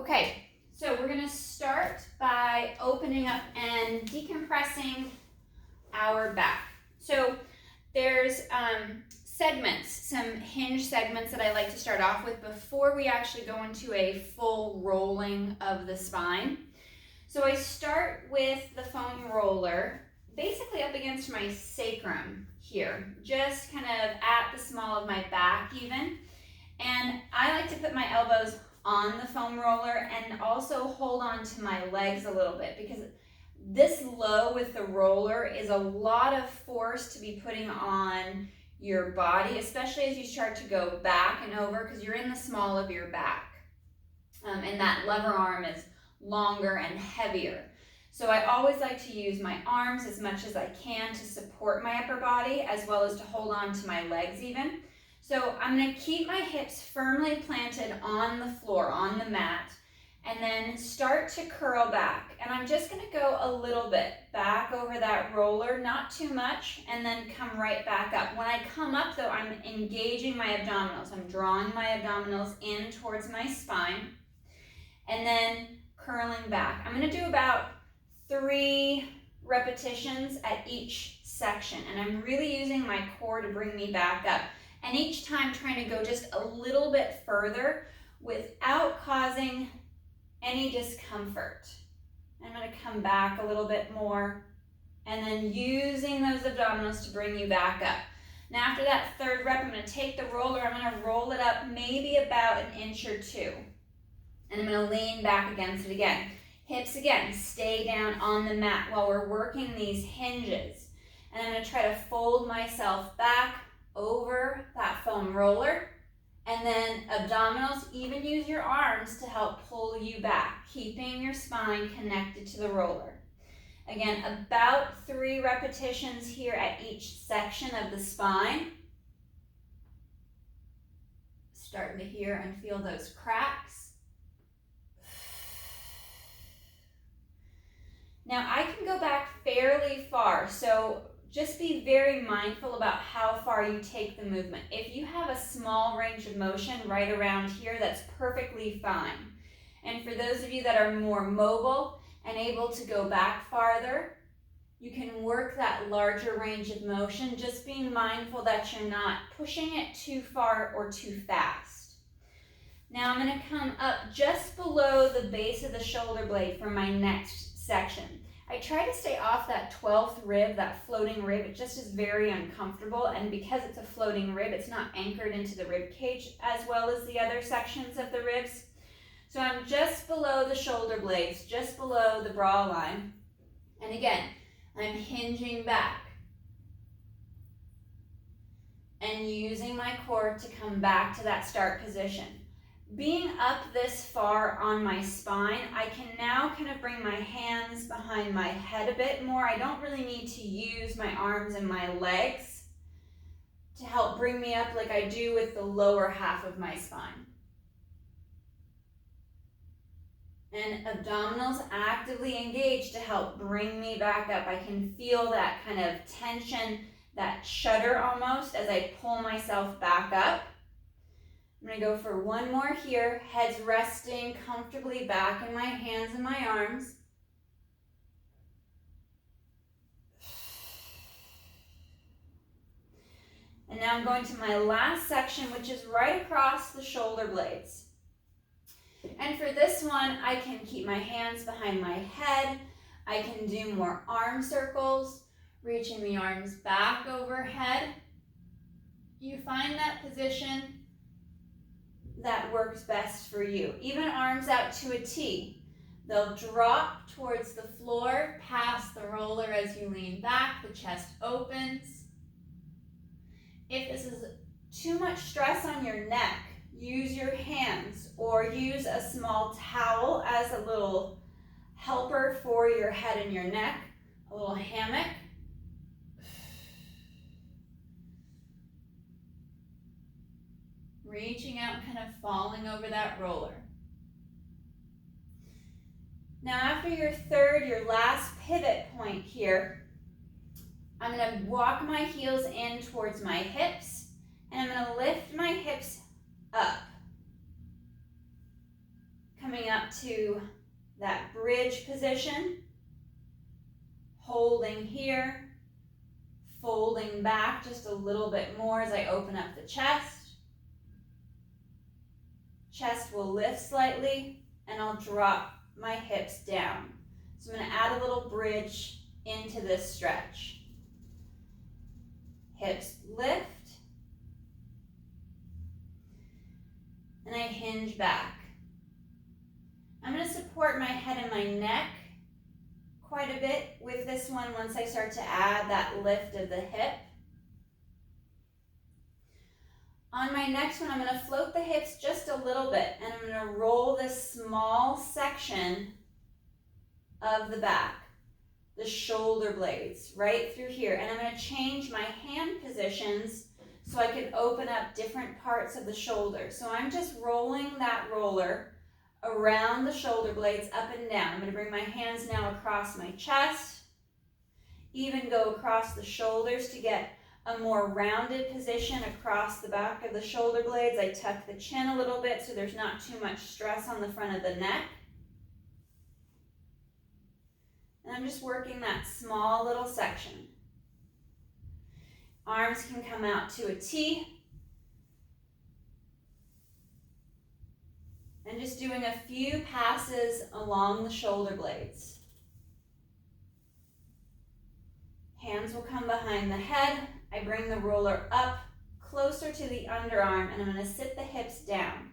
Okay, so we're going to start by opening up and decompressing our back. So there's segments, some hinge segments that I like to start off with before we actually go into a full rolling of the spine. So I start with the foam roller basically up against my sacrum here, just kind of at the small of my back even. And I like to put my elbows on the foam roller and also hold on to my legs a little bit, because this low with the roller is a lot of force to be putting on your body, especially as you start to go back and over, because you're in the small of your back. And that lever arm is longer and heavier. So I always like to use my arms as much as I can to support my upper body, as well as to hold on to my legs even. So I'm going to keep my hips firmly planted on the floor, on the mat, and then start to curl back. And I'm just going to go a little bit back over that roller, not too much, and then come right back up. When I come up though, I'm engaging my abdominals. I'm drawing my abdominals in towards my spine, and then curling back. I'm going to do about 3 repetitions at each section, and I'm really using my core to bring me back up. And each time trying to go just a little bit further without causing any discomfort. I'm going to come back a little bit more, and then using those abdominals to bring you back up. Now after that 3rd rep, I'm going to take the roller, I'm going to roll it up maybe about 1 inch or 2. And I'm going to lean back against it again. Hips again, stay down on the mat while we're working these hinges. And I'm going to try to fold myself back over that foam roller. And then abdominals, even use your arms to help pull you back, keeping your spine connected to the roller. Again, about 3 repetitions here at each section of the spine. Starting to hear and feel those cracks. Now I can go back fairly far, so just be very mindful about how far you take the movement. If you have a small range of motion right around here, that's perfectly fine. And for those of you that are more mobile and able to go back farther, you can work that larger range of motion, just being mindful that you're not pushing it too far or too fast. Now I'm going to come up just below the base of the shoulder blade for my next section. I try to stay off that 12th rib, that floating rib. It just is very uncomfortable, and because it's a floating rib, it's not anchored into the rib cage as well as the other sections of the ribs. So I'm just below the shoulder blades, just below the bra line. And again, I'm hinging back and using my core to come back to that start position. Being up this far on my spine, I can now kind of bring my hands behind my head a bit more. I don't really need to use my arms and my legs to help bring me up like I do with the lower half of my spine. And abdominals actively engaged to help bring me back up. I can feel that kind of tension, that shudder almost, as I pull myself back up. I'm going to go for 1 more here, heads resting comfortably back in my hands and my arms. And now I'm going to my last section, which is right across the shoulder blades. And for this one, I can keep my hands behind my head. I can do more arm circles, reaching the arms back overhead. You find that position that works best for you. Even arms out to a T. They'll drop towards the floor, past the roller as you lean back, the chest opens. If this is too much stress on your neck, use your hands or use a small towel as a little helper for your head and your neck, a little hammock. Reaching out and kind of falling over that roller. Now after your 3rd, your last pivot point here, I'm going to walk my heels in towards my hips, and I'm going to lift my hips up. coming up to that bridge position, holding here, folding back just a little bit more as I open up the chest. Chest will lift slightly, and I'll drop my hips down. So I'm going to add a little bridge into this stretch. Hips lift, and I hinge back. I'm going to support my head and my neck quite a bit with this one once I start to add that lift of the hip. On my next one, I'm going to float the hips just a little bit, and I'm going to roll this small section of the back, the shoulder blades, right through here. And I'm going to change my hand positions so I can open up different parts of the shoulder. So I'm just rolling that roller around the shoulder blades up and down. I'm going to bring my hands now across my chest, even go across the shoulders to get a more rounded position across the back of the shoulder blades. I tuck the chin a little bit so there's not too much stress on the front of the neck. And I'm just working that small little section. Arms can come out to a T. And just doing a few passes along the shoulder blades. Hands will come behind the head. I bring the roller up closer to the underarm, and I'm going to sit the hips down.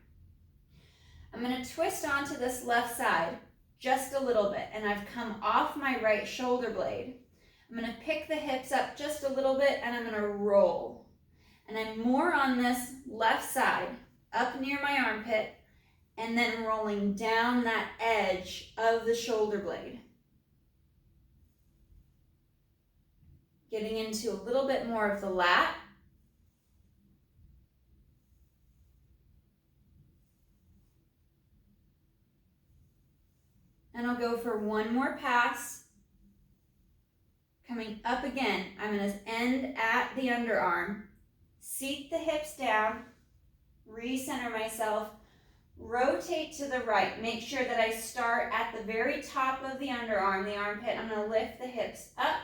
I'm going to twist onto this left side just a little bit, and I've come off my right shoulder blade. I'm going to pick the hips up just a little bit, and I'm going to roll. And I'm more on this left side, up near my armpit, and then rolling down that edge of the shoulder blade. Getting into a little bit more of the lat. And I'll go for one more pass. Coming up again, I'm going to end at the underarm, seat the hips down, recenter myself, rotate to the right. Make sure that I start at the very top of the underarm, the armpit. I'm going to lift the hips up.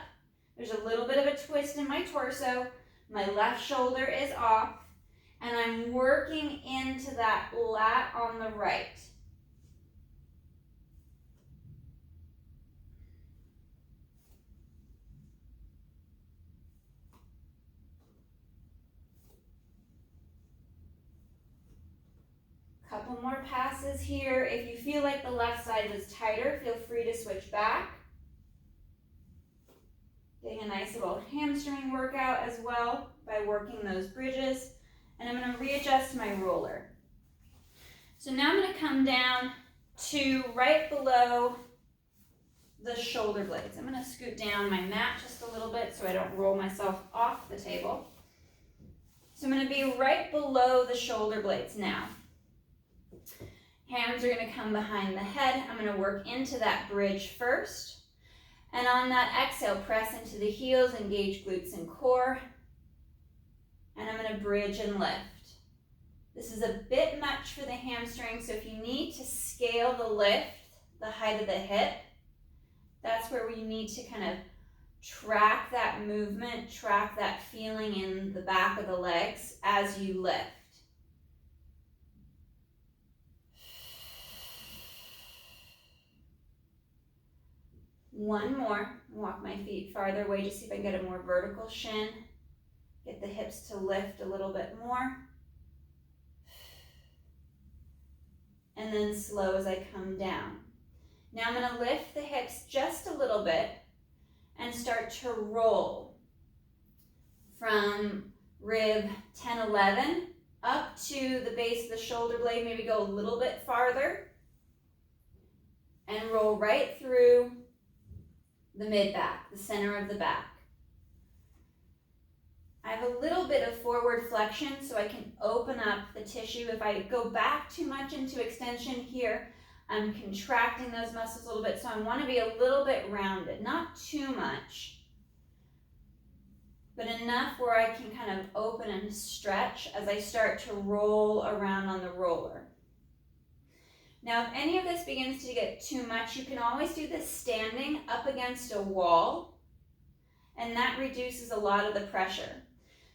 There's a little bit of a twist in my torso. My left shoulder is off, and I'm working into that lat on the right. Couple more passes here. If you feel like the left side was tighter, feel free to switch back. Getting a nice little hamstring workout as well by working those bridges. And I'm going to readjust my roller. So now I'm going to come down to right below the shoulder blades. I'm going to scoot down my mat just a little bit so I don't roll myself off the table. So I'm going to be right below the shoulder blades now. Hands are going to come behind the head. I'm going to work into that bridge first. And on that exhale, press into the heels, engage glutes and core. And I'm going to bridge and lift. This is a bit much for the hamstring, so if you need to scale the lift, the height of the hip, that's where we need to kind of track that movement, track that feeling in the back of the legs as you lift. One more. Walk my feet farther away, just see if I can get a more vertical shin. Get the hips to lift a little bit more. And then slow as I come down. Now I'm going to lift the hips just a little bit and start to roll from rib 10, 11 up to the base of the shoulder blade. Maybe go a little bit farther and roll right through the mid-back, the center of the back. I have a little bit of forward flexion so I can open up the tissue. If I go back too much into extension here, I'm contracting those muscles a little bit, so I want to be a little bit rounded, not too much, but enough where I can kind of open and stretch as I start to roll around on the roller. Now, if any of this begins to get too much, you can always do this standing up against a wall, and that reduces a lot of the pressure.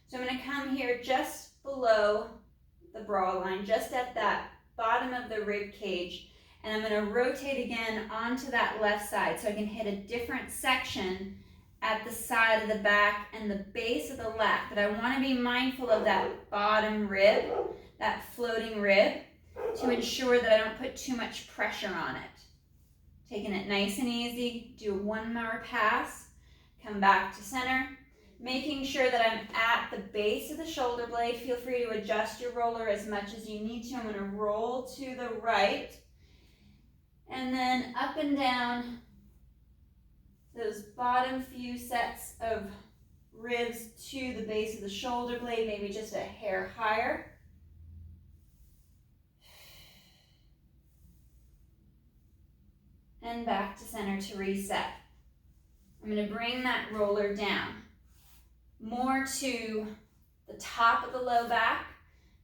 So I'm going to come here just below the bra line, just at that bottom of the rib cage, and I'm going to rotate again onto that left side so I can hit a different section at the side of the back and the base of the lat. But I want to be mindful of that bottom rib, that floating rib, to ensure that I don't put too much pressure on it. Taking it nice and easy, do one more pass, come back to center, making sure that I'm at the base of the shoulder blade. Feel free to adjust your roller as much as you need to. I'm going to roll to the right, and then up and down those bottom few sets of ribs to the base of the shoulder blade, maybe just a hair higher. And back to center to reset. I'm going to bring that roller down more to the top of the low back,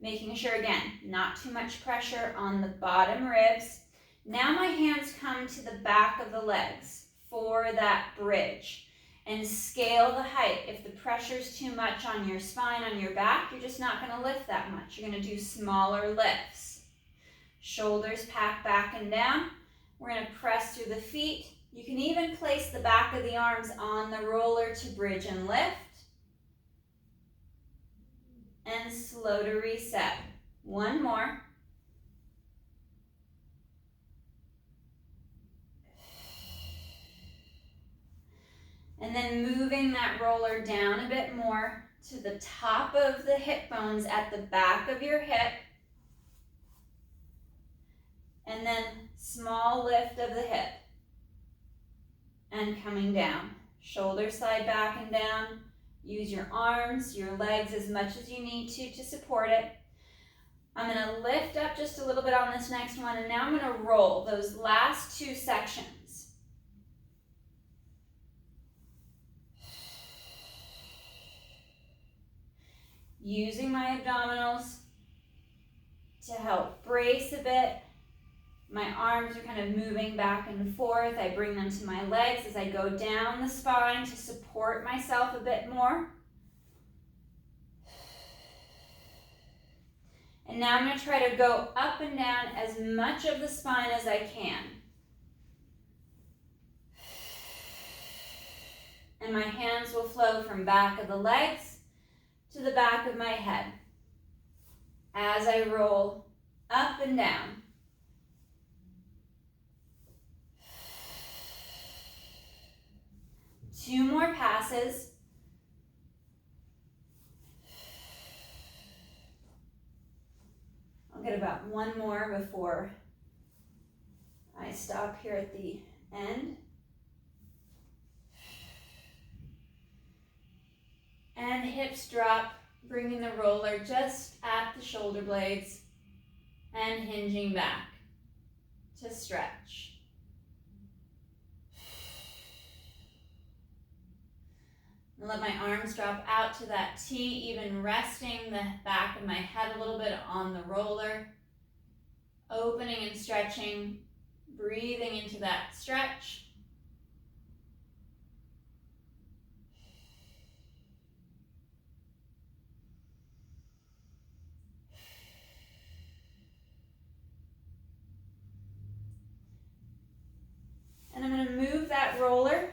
making sure, again, not too much pressure on the bottom ribs. Now my hands come to the back of the legs for that bridge, and scale the height. If the pressure's too much on your spine, on your back, you're just not going to lift that much. You're going to do smaller lifts. Shoulders pack back and down. We're going to press through the feet. You can even place the back of the arms on the roller to bridge and lift. And slow to reset. One more. And then moving that roller down a bit more to the top of the hip bones at the back of your hip. And then small lift of the hip. And coming down. Shoulders slide back and down. Use your arms, your legs as much as you need to support it. I'm going to lift up just a little bit on this next one, and now I'm going to roll those last two sections. Using my abdominals to help brace a bit. My arms are kind of moving back and forth. I bring them to my legs as I go down the spine to support myself a bit more. And now I'm going to try to go up and down as much of the spine as I can. And my hands will flow from back of the legs to the back of my head as I roll up and down. Two more passes. I'll get about one more before I stop here at the end. And hips drop, bringing the roller just at the shoulder blades and hinging back to stretch. And let my arms drop out to that T, even resting the back of my head a little bit on the roller. Opening and stretching, breathing into that stretch. And I'm going to move that roller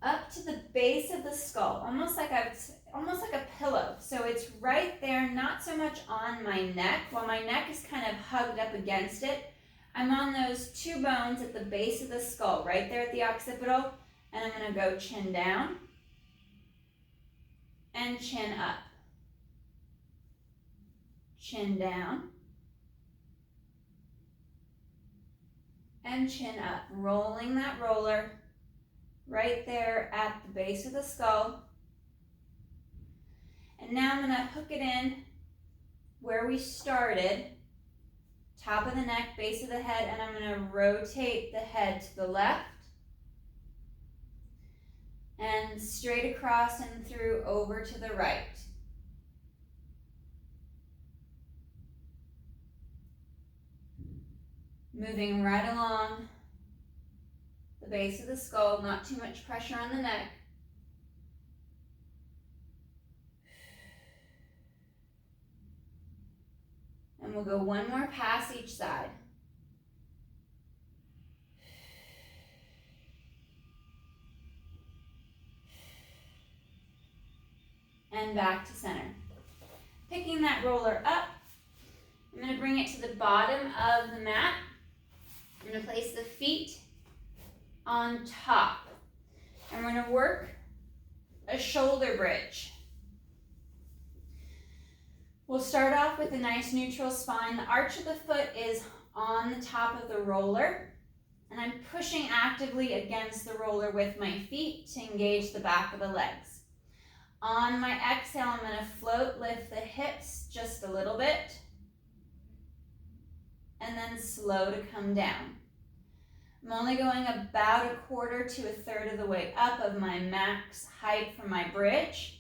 up to the base of the skull, almost like a pillow. So it's right there, not so much on my neck. While my neck is kind of hugged up against it, I'm on those two bones at the base of the skull, right there at the occipital. And I'm going to go chin down and chin up. Chin down and chin up, rolling that roller right there at the base of the skull. And now I'm going to hook it in where we started, top of the neck, base of the head, and I'm going to rotate the head to the left and straight across and through over to the right. Moving right along the base of the skull, not too much pressure on the neck. And we'll go one more pass each side. And back to center. Picking that roller up, I'm going to bring it to the bottom of the mat. I'm going to place the feet on top. And we're going to work a shoulder bridge. We'll start off with a nice neutral spine. The arch of the foot is on the top of the roller, and I'm pushing actively against the roller with my feet to engage the back of the legs. On my exhale, I'm going to float, lift the hips just a little bit, and then slow to come down. I'm only going about 1/4 to 1/3 of the way up of my max height for my bridge,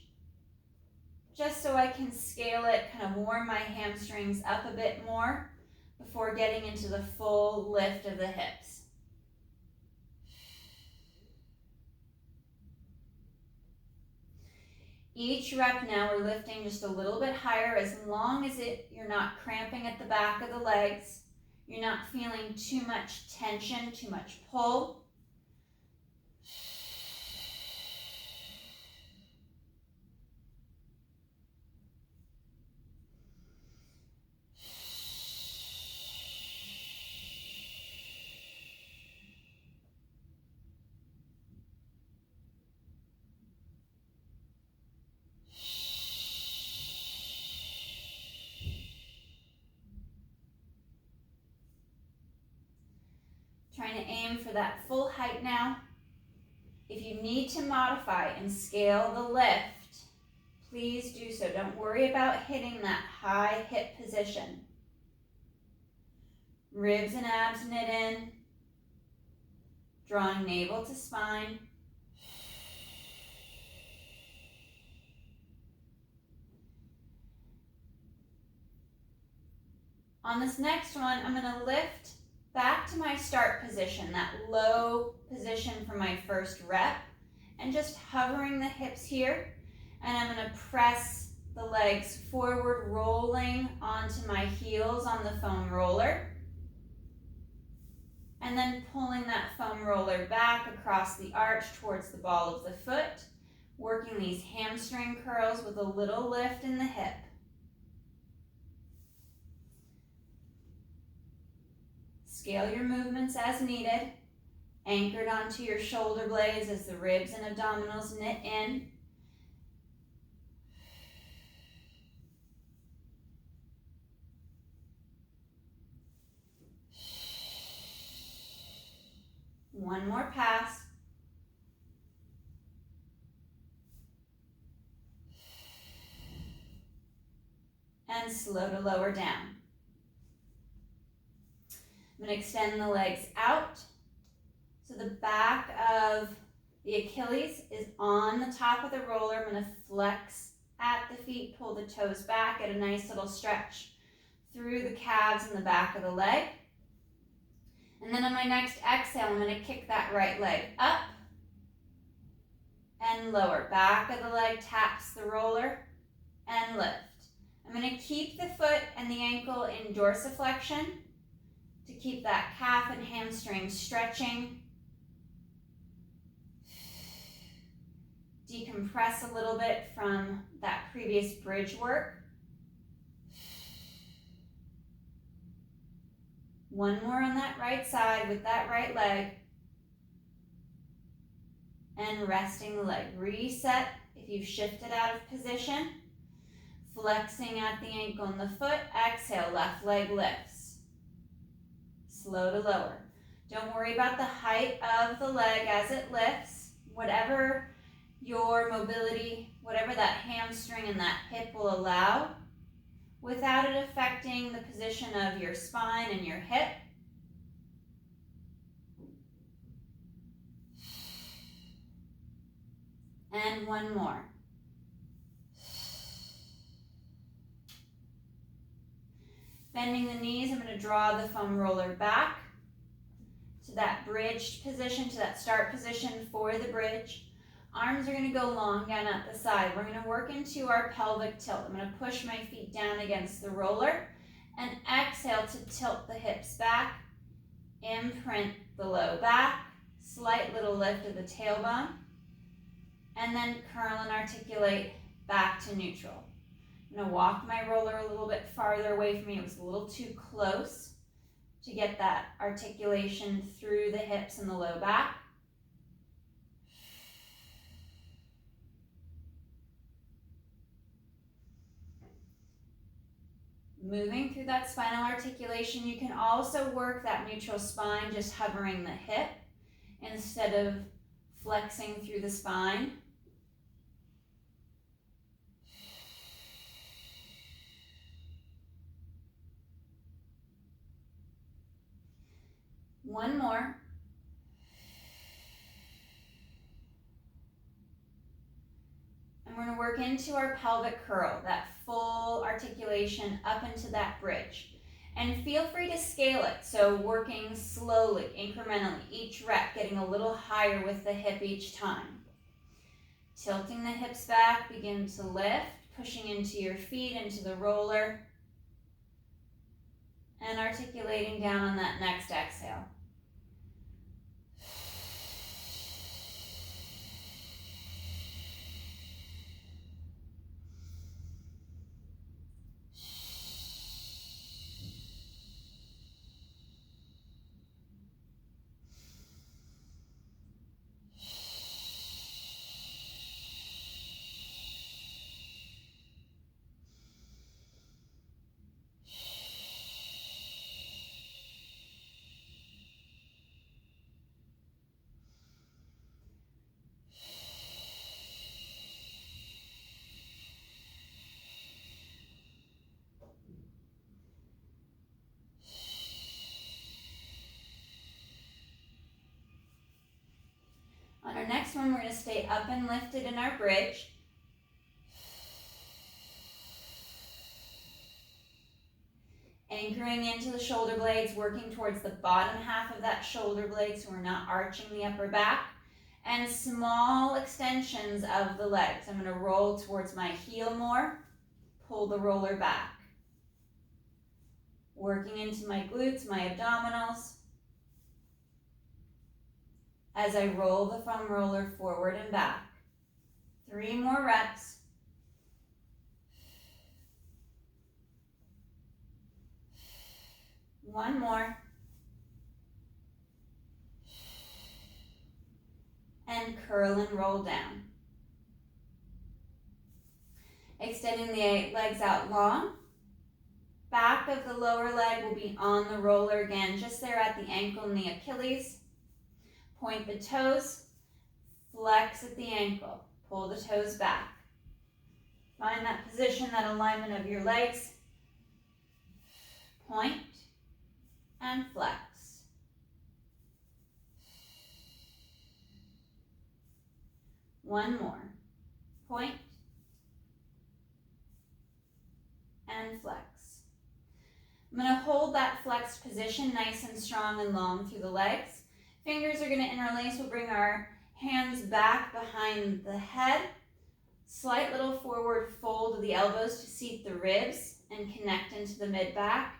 just so I can scale it, kind of warm my hamstrings up a bit more before getting into the full lift of the hips. Each rep now we're lifting just a little bit higher, as long as you're not cramping at the back of the legs, you're not feeling too much tension, too much pull. Trying to aim for that full height now. If you need to modify and scale the lift, please do so. Don't worry about hitting that high hip position. Ribs and abs knit in, drawing navel to spine. On this next one, I'm going to lift back to my start position, that low position for my first rep, and just hovering the hips here. And I'm going to press the legs forward, rolling onto my heels on the foam roller. And then pulling that foam roller back across the arch towards the ball of the foot, working these hamstring curls with a little lift in the hip. Scale your movements as needed, anchored onto your shoulder blades as the ribs and abdominals knit in. One more pass. And slow to lower down. I'm going to extend the legs out. So the back of the Achilles is on the top of the roller. I'm going to flex at the feet, pull the toes back, get a nice little stretch through the calves and the back of the leg. And then on my next exhale, I'm going to kick that right leg up and lower. Back of the leg taps the roller and lift. I'm going to keep the foot and the ankle in dorsiflexion to keep that calf and hamstring stretching. Decompress a little bit from that previous bridge work. One more on that right side with that right leg. And resting the leg. Reset if you've shifted out of position. Flexing at the ankle and the foot. Exhale, left leg lifts. Slow to lower. Don't worry about the height of the leg as it lifts. Whatever your mobility, whatever that hamstring and that hip will allow, without it affecting the position of your spine and your hip. And one more. Bending the knees, I'm going to draw the foam roller back to that bridged position, to that start position for the bridge. Arms are going to go long down at the side. We're going to work into our pelvic tilt. I'm going to push my feet down against the roller and exhale to tilt the hips back, imprint the low back, slight little lift of the tailbone, and then curl and articulate back to neutral. I'm going to walk my roller a little bit farther away from me. It was a little too close to get that articulation through the hips and the low back. Moving through that spinal articulation, you can also work that neutral spine, just hovering the hip instead of flexing through the spine. One more. And we're going to work into our pelvic curl, that full articulation up into that bridge. And feel free to scale it, so working slowly, incrementally, each rep getting a little higher with the hip each time. Tilting the hips back, begin to lift, pushing into your feet, into the roller, and articulating down on that next exhale. On our next one, we're going to stay up and lifted in our bridge. Anchoring into the shoulder blades, working towards the bottom half of that shoulder blade so we're not arching the upper back. And small extensions of the legs. I'm going to roll towards my heel more, pull the roller back. Working into my glutes, my abdominals, as I roll the foam roller forward and back. 3 more reps. One more. And curl and roll down. Extending the legs out long. Back of the lower leg will be on the roller again, just there at the ankle and the Achilles. Point the toes, flex at the ankle, pull the toes back. Find that position, that alignment of your legs. Point and flex. One more. Point and flex. I'm going to hold that flexed position nice and strong and long through the legs. Fingers are going to interlace. We'll bring our hands back behind the head. Slight little forward fold of the elbows to seat the ribs and connect into the mid-back.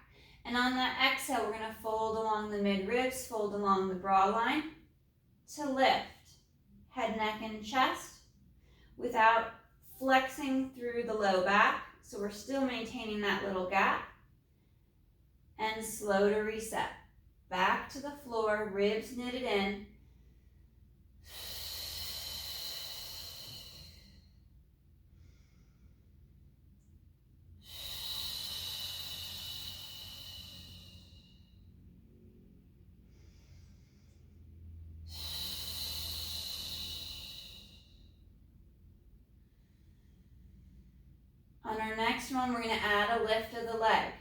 And on that exhale, we're going to fold along the mid-ribs, fold along the bra line to lift head, neck, and chest without flexing through the low back. So we're still maintaining that little gap. And slow to reset. Back to the floor, ribs knitted in. On our next one, we're going to add a lift of the leg.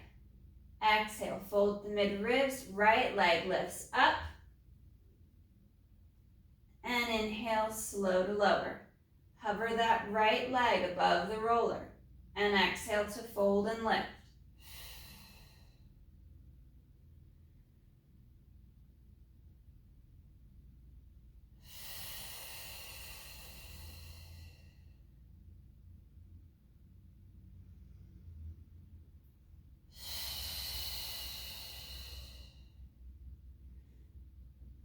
Exhale, fold the mid-ribs, right leg lifts up. And inhale, slow to lower. Hover that right leg above the roller. And exhale to fold and lift.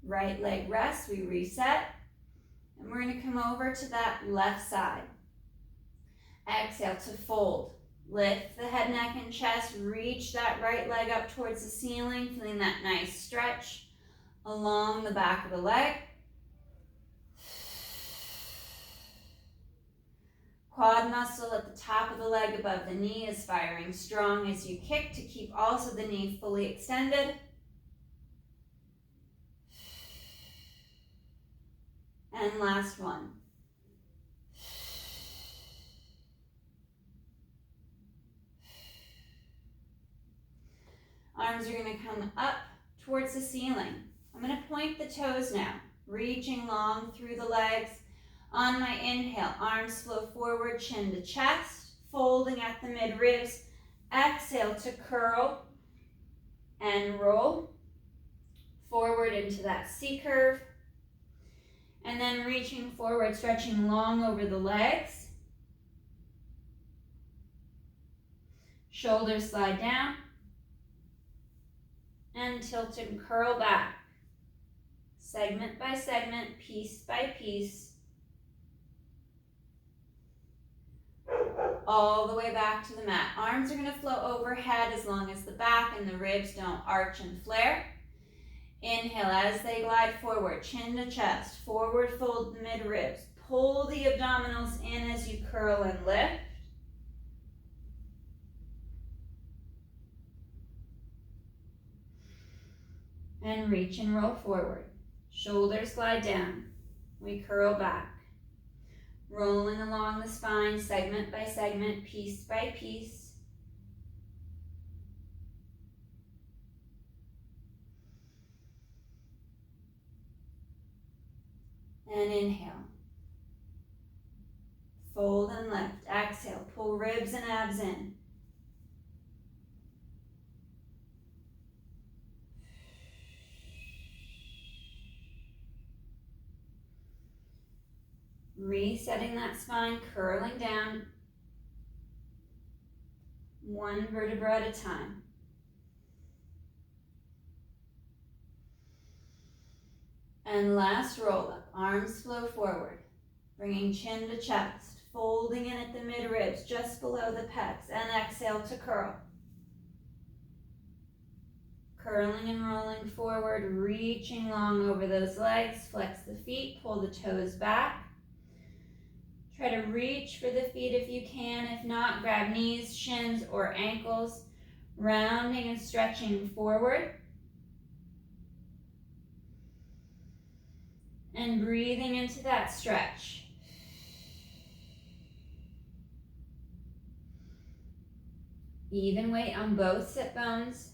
Right leg rests, we reset. And we're gonna come over to that left side. Exhale to fold. Lift the head, neck, and chest. Reach that right leg up towards the ceiling, feeling that nice stretch along the back of the leg. Quad muscle at the top of the leg above the knee is firing strong as you kick to keep also the knee fully extended. And last one. Arms are going to come up towards the ceiling. I'm going to point the toes now, reaching long through the legs. On my inhale, arms flow forward, chin to chest, folding at the mid-ribs. Exhale to curl and roll forward into that C curve. And then reaching forward, stretching long over the legs. Shoulders slide down. And tilt and curl back. Segment by segment, piece by piece. All the way back to the mat. Arms are going to flow overhead as long as the back and the ribs don't arch and flare. Inhale as they glide forward, chin to chest, forward fold the mid-ribs. Pull the abdominals in as you curl and lift. And reach and roll forward. Shoulders slide down. We curl back. Rolling along the spine, segment by segment, piece by piece. And inhale. Fold and lift. Exhale, pull ribs and abs in. Resetting that spine, curling down, one vertebra at a time. And last roll up, arms flow forward, bringing chin to chest, folding in at the mid-ribs, just below the pecs, and exhale to curl. Curling and rolling forward, reaching long over those legs, flex the feet, pull the toes back. Try to reach for the feet if you can. If not, grab knees, shins, or ankles, rounding and stretching forward. And breathing into that stretch. Even weight on both sit bones.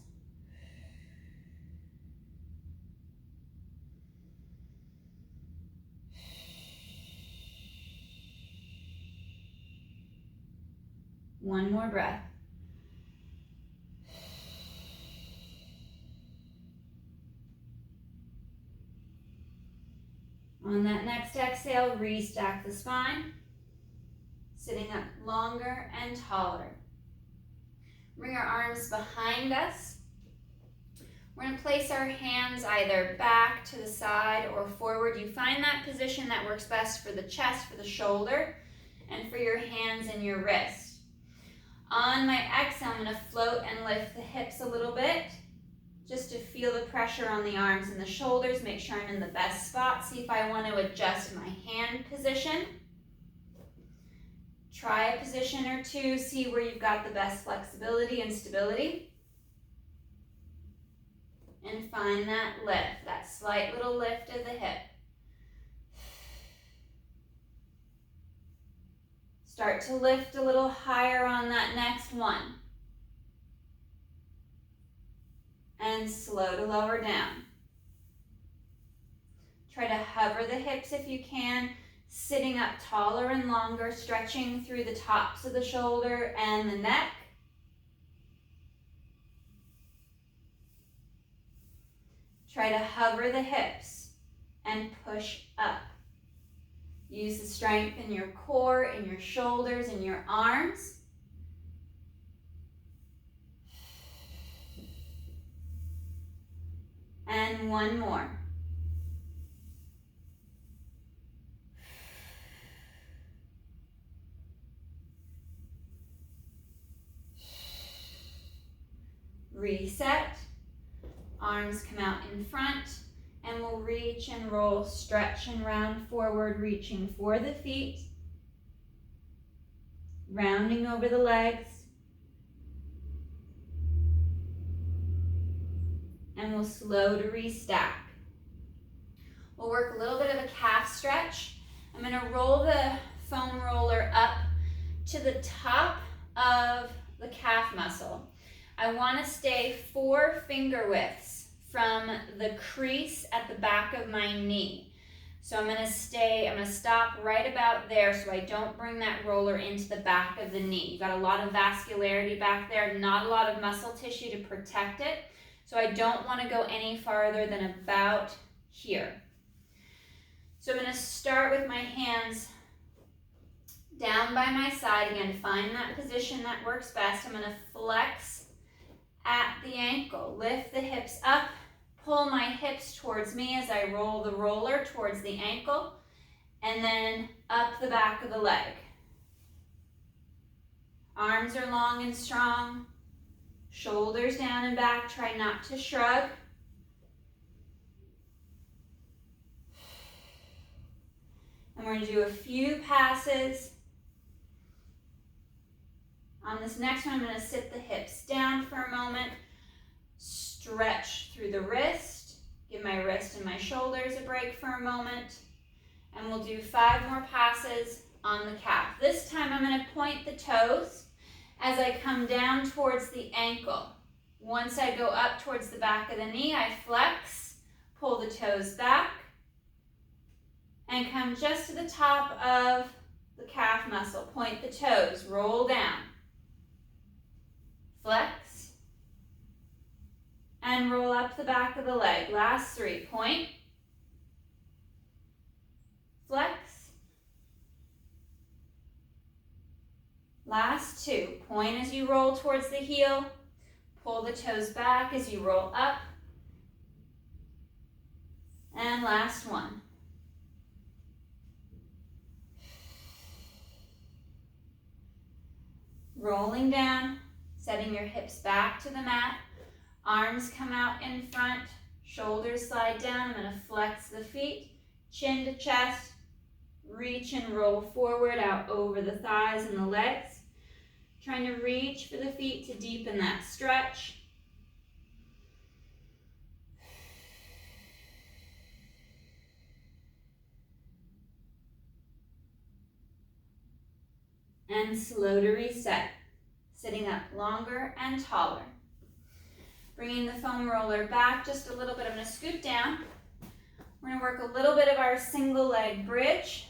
One more breath. On that next exhale, restack the spine, sitting up longer and taller. Bring our arms behind us. We're going to place our hands either back to the side or forward. You find that position that works best for the chest, for the shoulder, and for your hands and your wrist. On my exhale, I'm going to float and lift the hips a little bit, just to feel the pressure on the arms and the shoulders, make sure I'm in the best spot. See if I want to adjust my hand position. Try a position or two, see where you've got the best flexibility and stability. And find that lift, that slight little lift of the hip. Start to lift a little higher on that next one. And slow to lower down. Try to hover the hips if you can, sitting up taller and longer, stretching through the tops of the shoulder and the neck. Try to hover the hips and push up. Use the strength in your core, in your shoulders, in your arms. And one more. reset. Arms come out in front, and we'll reach and roll, stretch and round forward, reaching for the feet, rounding over the legs, and we'll slow to restack. We'll work a little bit of a calf stretch. I'm going to roll the foam roller up to the top of the calf muscle. I want to stay 4 finger widths from the crease at the back of my knee. So I'm going to stop right about there so I don't bring that roller into the back of the knee. You've got a lot of vascularity back there, not a lot of muscle tissue to protect it. So I don't want to go any farther than about here. So I'm going to start with my hands down by my side. Again, find that position that works best. I'm going to flex at the ankle, lift the hips up, pull my hips towards me as I roll the roller towards the ankle, and then up the back of the leg. Arms are long and strong, shoulders down and back, try not to shrug. And we're going to do a few passes. On this next one, I'm going to sit the hips down for a moment, stretch through the wrist, give my wrist and my shoulders a break for a moment, and we'll do 5 more passes on the calf. This time I'm going to point the toes as I come down towards the ankle. Once I go up towards the back of the knee, I flex, pull the toes back, and come just to the top of the calf muscle. Point the toes, roll down. Flex, and roll up the back of the leg. Last 3, point, flex. Last 2, point as you roll towards the heel, pull the toes back as you roll up, and last 1. Rolling down, setting your hips back to the mat, arms come out in front, shoulders slide down. I'm going to flex the feet, chin to chest, reach and roll forward out over the thighs and the legs. Trying to reach for the feet to deepen that stretch. And slow to reset. Sitting up longer and taller. Bringing the foam roller back just a little bit. I'm going to scoot down. We're going to work a little bit of our single leg bridge.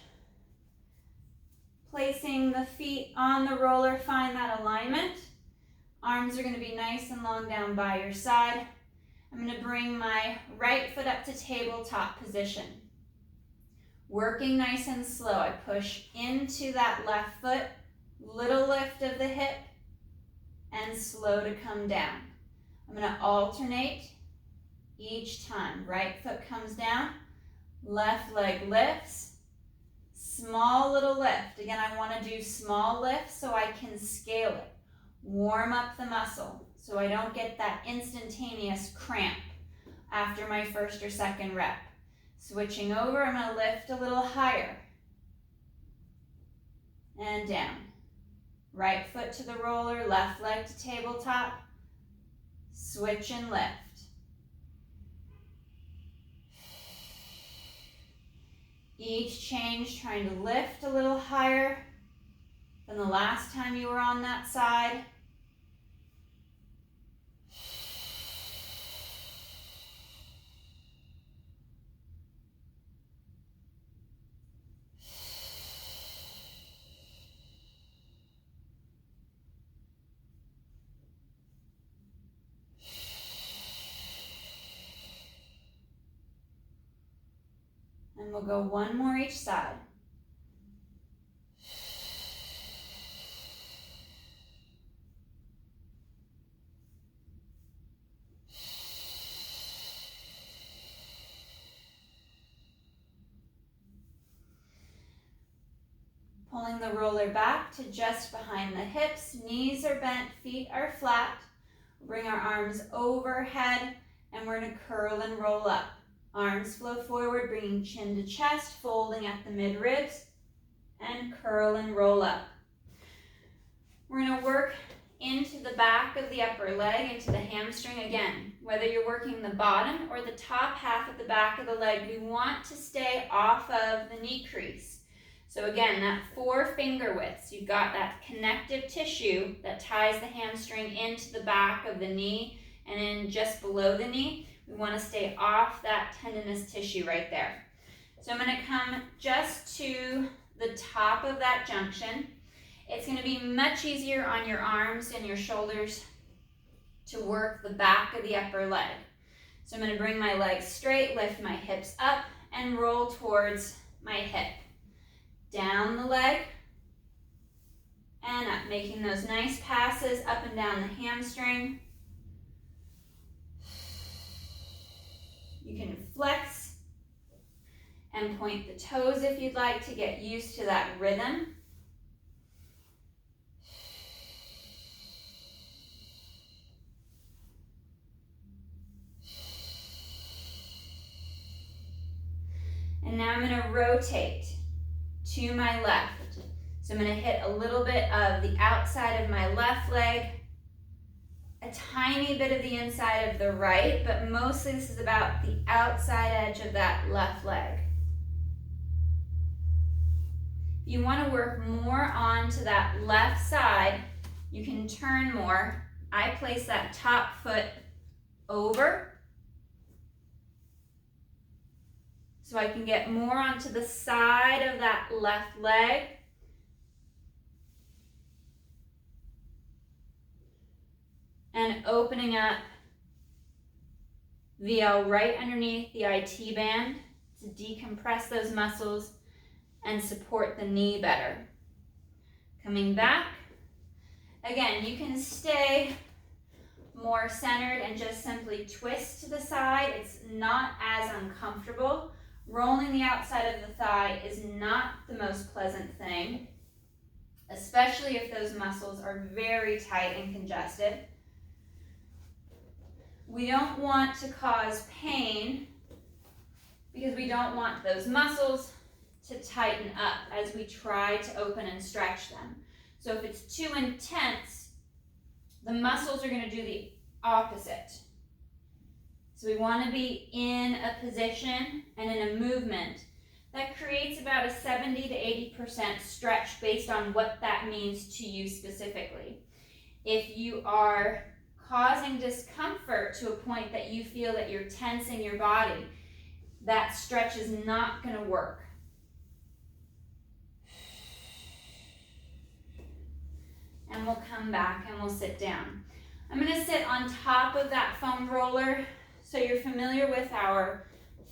Placing the feet on the roller, find that alignment. Arms are going to be nice and long down by your side. I'm going to bring my right foot up to tabletop position. Working nice and slow. I push into that left foot, little lift of the hip, and slow to come down. I'm going to alternate each time. Right foot comes down, left leg lifts, small little lift. Again, I want to do small lifts so I can scale it. Warm up the muscle so I don't get that instantaneous cramp after my first or second rep. Switching over, I'm going to lift a little higher and down. Right foot to the roller, left leg to tabletop. Switch and lift. Each change trying to lift a little higher than the last time you were on that side. And we'll go 1 more each side. Pulling the roller back to just behind the hips, knees are bent, feet are flat. Bring our arms overhead, and we're gonna curl and roll up. Arms flow forward, bringing chin to chest, folding at the mid-ribs, and curl and roll up. We're gonna work into the back of the upper leg, into the hamstring again. Whether you're working the bottom or the top half of the back of the leg, we want to stay off of the knee crease. So again, that 4 finger widths, you've got that connective tissue that ties the hamstring into the back of the knee and then just below the knee. We want to stay off that tendinous tissue right there. So I'm going to come just to the top of that junction. It's going to be much easier on your arms and your shoulders to work the back of the upper leg. So I'm going to bring my legs straight, lift my hips up, and roll towards my hip. Down the leg, and up, making those nice passes up and down the hamstring. You can flex and point the toes if you'd like to get used to that rhythm. And now I'm going to rotate to my left. So I'm going to hit a little bit of the outside of my left leg, a tiny bit of the inside of the right, but mostly this is about the outside edge of that left leg. If you want to work more onto that left side, you can turn more. I place that top foot over so I can get more onto the side of that left leg. And opening up VL right underneath the IT band to decompress those muscles and support the knee better. Coming back. Again, you can stay more centered and just simply twist to the side. It's not as uncomfortable. Rolling the outside of the thigh is not the most pleasant thing, especially if those muscles are very tight and congested. We don't want to cause pain because we don't want those muscles to tighten up as we try to open and stretch them. So if it's too intense, the muscles are going to do the opposite. So we want to be in a position and in a movement that creates about a 70 to 80% stretch based on what that means to you specifically. If you are causing discomfort to a point that you feel that you're tensing your body, that stretch is not going to work. And we'll come back and we'll sit down. I'm going to sit on top of that foam roller so you're familiar with our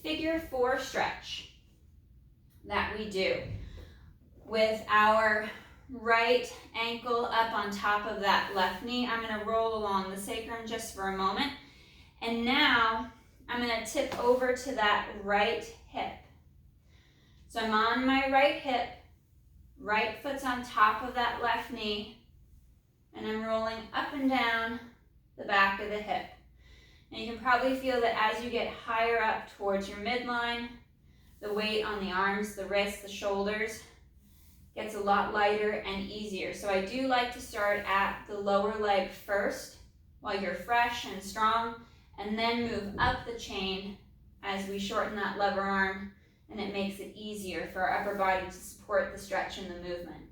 figure 4 stretch that we do with our right ankle up on top of that left knee. I'm going to roll along the sacrum just for a moment. And now I'm going to tip over to that right hip. So I'm on my right hip, right foot's on top of that left knee, and I'm rolling up and down the back of the hip. And you can probably feel that as you get higher up towards your midline, the weight on the arms, the wrists, the shoulders gets a lot lighter and easier. So I do like to start at the lower leg first while you're fresh and strong, and then move up the chain as we shorten that lever arm, and it makes it easier for our upper body to support the stretch and the movement.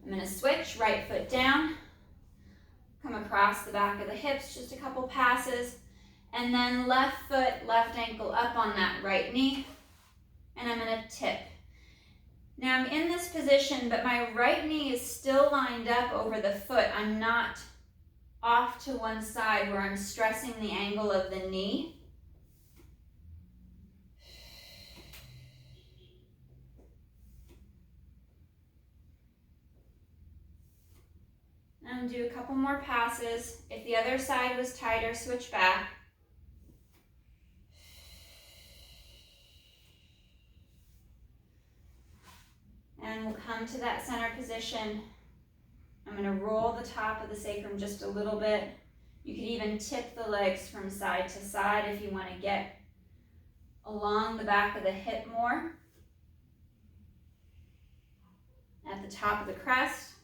I'm going to switch, right foot down, come across the back of the hips, just a couple passes, and then left foot, left ankle up on that right knee, and I'm going to tip. Now I'm in this position, but my right knee is still lined up over the foot. I'm not off to one side where I'm stressing the angle of the knee. And do a couple more passes. If the other side was tighter, switch back. And we'll come to that center position. I'm going to roll the top of the sacrum just a little bit You could even tip the legs from side to side if you want to get along the back of the hip more. At the top of the crest.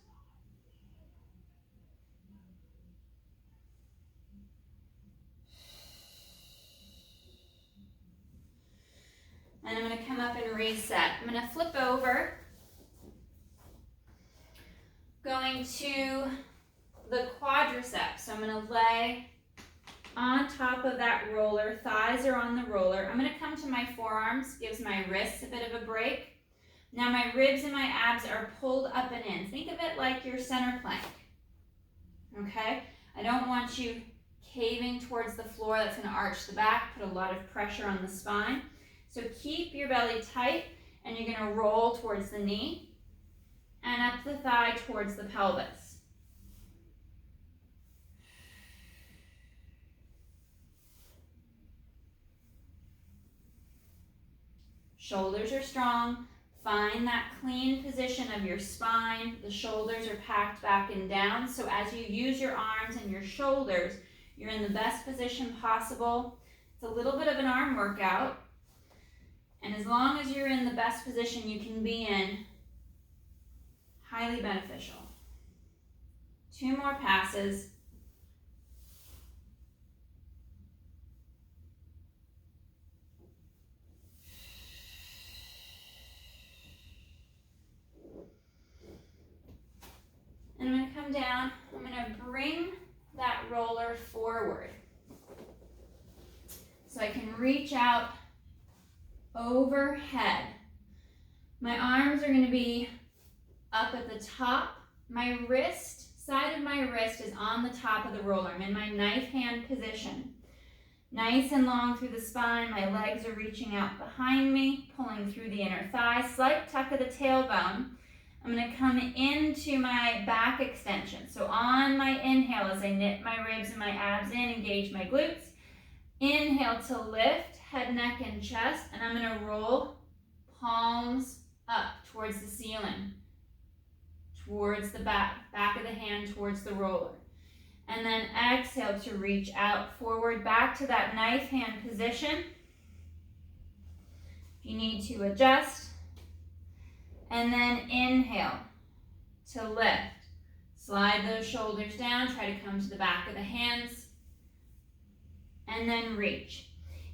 And I'm going to come up and reset. I'm going to flip over, going to the quadriceps. So I'm going to lay on top of that roller. Thighs are on the roller. I'm going to come to my forearms, gives my wrists a bit of a break. Now my ribs and my abs are pulled up and in. Think of it like your center plank. Okay? I don't want you caving towards the floor. That's going to arch the back, put a lot of pressure on the spine. So keep your belly tight, and you're going to roll towards the knee and up the thigh towards the pelvis. Shoulders are strong. Find that clean position of your spine. The shoulders are packed back and down. So as you use your arms and your shoulders, you're in the best position possible. It's a little bit of an arm workout. And as long as you're in the best position you can be in, highly beneficial. 2 more passes. And I'm going to come down. I'm going to bring that roller forward. So I can reach out overhead. My arms are going to be up at the top. My wrist, side of my wrist is on the top of the roller. I'm in my knife hand position. Nice and long through the spine. My legs are reaching out behind me, pulling through the inner thigh. Slight tuck of the tailbone. I'm going to come into my back extension. So on my inhale, as I knit my ribs and my abs in, engage my glutes. Inhale to lift, head, neck, and chest. And I'm going to roll palms up towards the ceiling, towards the back of the hand, towards the roller. And then exhale to reach out forward, back to that knife hand position. If you need to adjust. And then inhale to lift. Slide those shoulders down, try to come to the back of the hands. And then reach.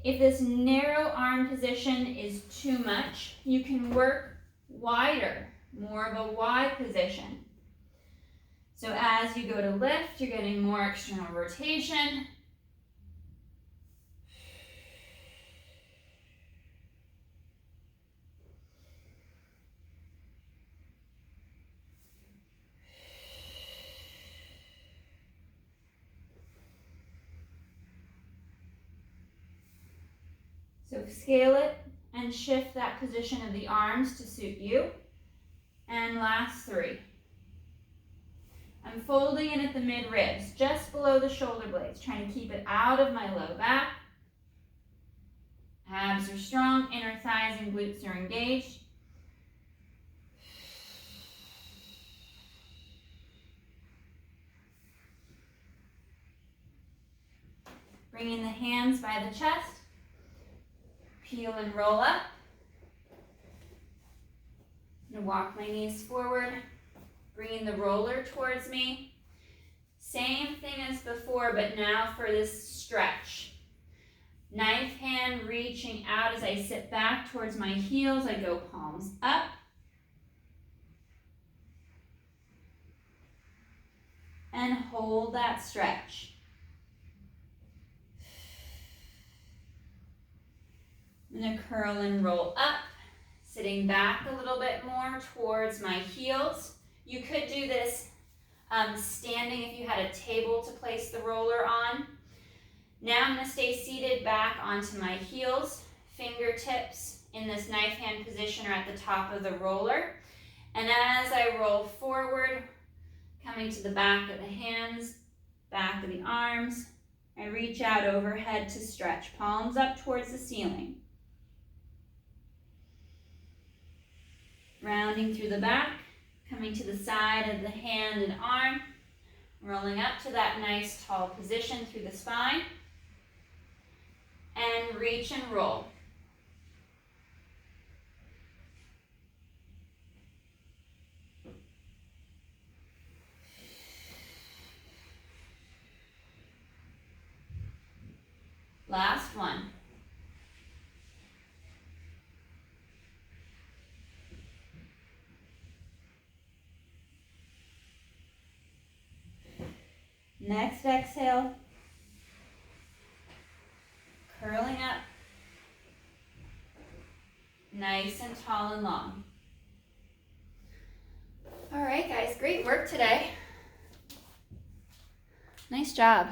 If this narrow arm position is too much, you can work wider, more of a wide position. So as you go to lift, you're getting more external rotation. So scale it and shift that position of the arms to suit you. And last 3. I'm folding in at the mid-ribs, just below the shoulder blades, trying to keep it out of my low back. Abs are strong, inner thighs and glutes are engaged. Bringing the hands by the chest. Peel and roll up. I'm going to walk my knees forward, bringing the roller towards me. Same thing as before, but now for this stretch. Knife hand reaching out as I sit back towards my heels. I go palms up. And hold that stretch. I'm going to curl and roll up, sitting back a little bit more towards my heels. You could do this standing if you had a table to place the roller on. Now I'm going to stay seated back onto my heels, fingertips in this knife hand position are at the top of the roller. And as I roll forward, coming to the back of the hands, back of the arms, I reach out overhead to stretch, palms up towards the ceiling. Rounding through the back, coming to the side of the hand and arm, Rolling up to that nice tall position through the spine. And reach and roll. Last one. Next exhale, curling up, nice and tall and long. All right, guys, great work today. Nice job.